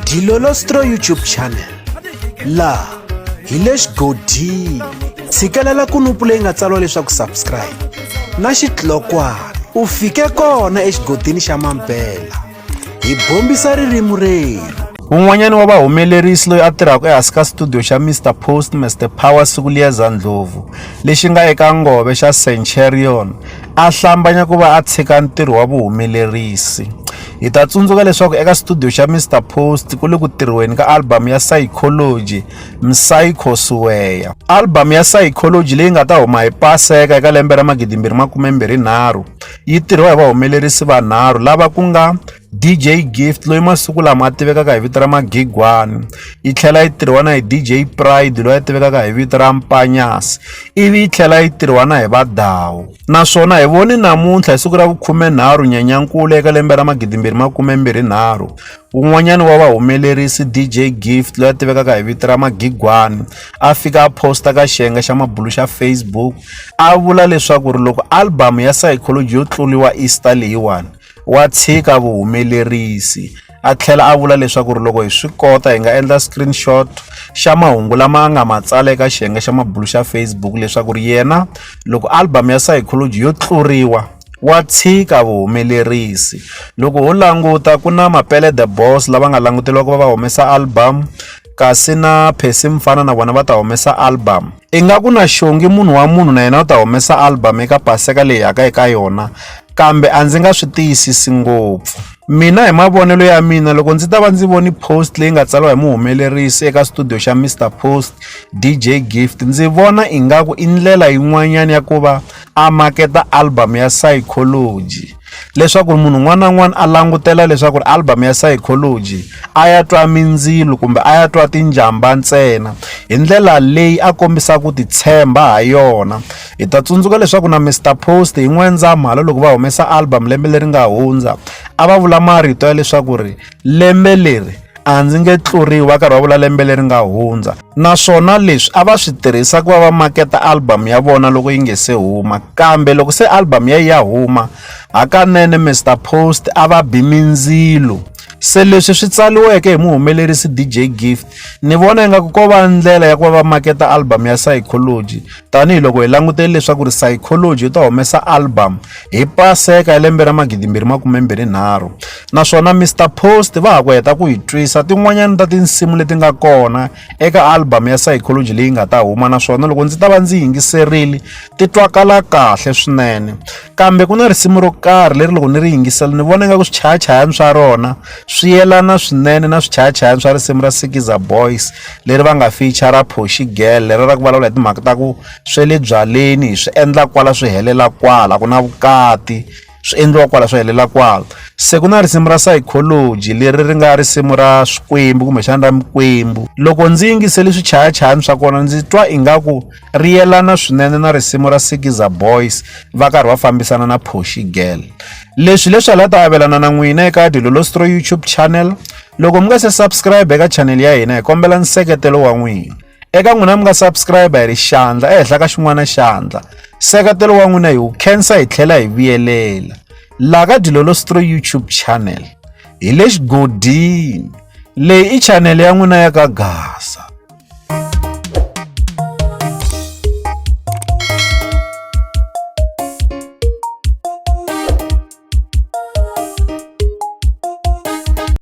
Dilolostro YouTube channel la hi le xigodini tshikelela kunupu leyi nga tsariwa leswaku subscribe na xitlokwana u fike kona exigodini xa Mampela hi bombisa ririmi rero. Un'wanyana wa vahumelerisi loyi a tirhaka ehansi ka studio xa Mr Post Mr Power Sikiza Ndlovu lexi nga eka ngove xa Centurion a hlambanya ku va a tshika ntirho wa vuhumelerisi. Hi ta tsundzuka leswaku eka studio xa Mr Post ku le ku tirhiweni ka album ya Psychology Psycho Swear. Album ya Psychology leyi nga ta huma hi Paseka eka lembe ra 2023 yi tirhiwa hi vahumelerisi vanharhu lava ku nga DJ Gift loyi masiku lama a tivekaka hi vito ra Magigwani, yi tlhela yi tirhiwa na hi DJ Pride loyi a tivekaka hi vito ra Mpanyasi, ivi yi tlhela yi tirhiwa na hi Vadawu. Naswona hi voni namuntlha hi siku ra 13 Nyenyankulu eka lembe ra 2023 un'wanyana wa vahumelerisi DJ Gift loyi a tivekaka hi vito ra Magigwani a fika a posta ka xiyenge xa mabulu xa Facebook a vula leswaku loko album ya Psychology yo tluliwa Easter leyiwani wa tshika vuhumelerisi. A tlhela a vula leswaku loko hi swi kota hi nga endla screenshot xa mahungu lama a nga matsala eka xiyenge xa mabulu xa Facebook leswaku yena loko album ya Psychology yo tluriwa wa tshika vuhumelerisi. Loko ho languta ku na Mapele the Boss lava nga languteliwa ku va humesa album, kasi na Phesi Mfana na vona va ta humesa album. Ingaku na Shongi munhu wa munhu na yena u ta humesa album eka Paseka leyi yaka eka yona, kambe a ndzi nga swi tiyisisi ngopfu. Mina hi mavonelo ya mina loko ndzi ta va ndzi voni post leyi nga tsariwa hi muhumelerisi eka studio xa Mr Post DJ Gift, ndzi vona ingaku i ndlela yin'wanyana ya ku va a maketa album ya Psychology, leswaku munhu un'wana na un'wana a langutela leswaku album ya Psychology a ya twa mindzilo kumbe a ya twa tinjamba ntsena. Hi ndlela leyi a kombisa ku titshemba ha yona. Hi ta tsundzuka leswaku na Mr Post hi N'wendzamhala loko va humesa album lembe leri nga hundza a va vula marito ya leswaku lembe leri a ndzi nge tluriwa karhi va vula lembe leri nga hundza, naswona leswi a va swi tirhisa ku va maketa album ya vona loko yi nge se huma. Kambe loko se album ya huma hakanene Mr Post a va bi mindzilo. Se leswi swi tsaliweke hi muhumelerisi DJ Gift ni vona ingaku ko va ndlela ya ku va maketa album ya Psychology, tanihiloko hi langutele leswaku Psychology yi ta humesa album hi Paseka ya lembe ra 2023. Naswona Mr Post va ha ku heta ku hi twisa tin'wanyana ta tinsimu leti nga kona eka album ya Psychology leyi nga ta huma, naswona loko ndzi ta va ndzi yingiserile ti twakala kahle swinene. Kambe ku na risimu ro karhi leri loko ni ri yingisela ni vona ingaku swichayachayani swa rona swi yelana swinene na swichayachayani swa risimu ra Sikiza Boys leri va nga feature Phoshi Girl leri ra ku vulavula hi timhaka ta ku swe le byaleni hi swi endla kwala swi helela kwala, ku na vukati swi endliwa kwala swi helela kwala. Se ku na risimu ra Psychology leri ri nga risimu ra Swikwembu kumbe xana ra Mikwembu. Loko ndzi yingisele swichayachayani swa kona ndzi twa ingaku ri yelana swinene na risimu ra Sikiza Boys va karhi va fambisana na Phoshi Girl. Leswi ala ta avelana na n'wina eka Dilolostro YouTube channel. Loko mi nga se subscribe eka channel ya hina hi kombela nseketelo wa n'wina. Eka n'wina mi nga subscribe hi ri xandla ehenhla ka xin'wana xandla. Seketelo wa n'wina hi wu khensa hi tlhela hi vuyelela. La ka Dilolostro YouTube channel hi le xigodini leyi i channel ya n'wina ya ka Gaza.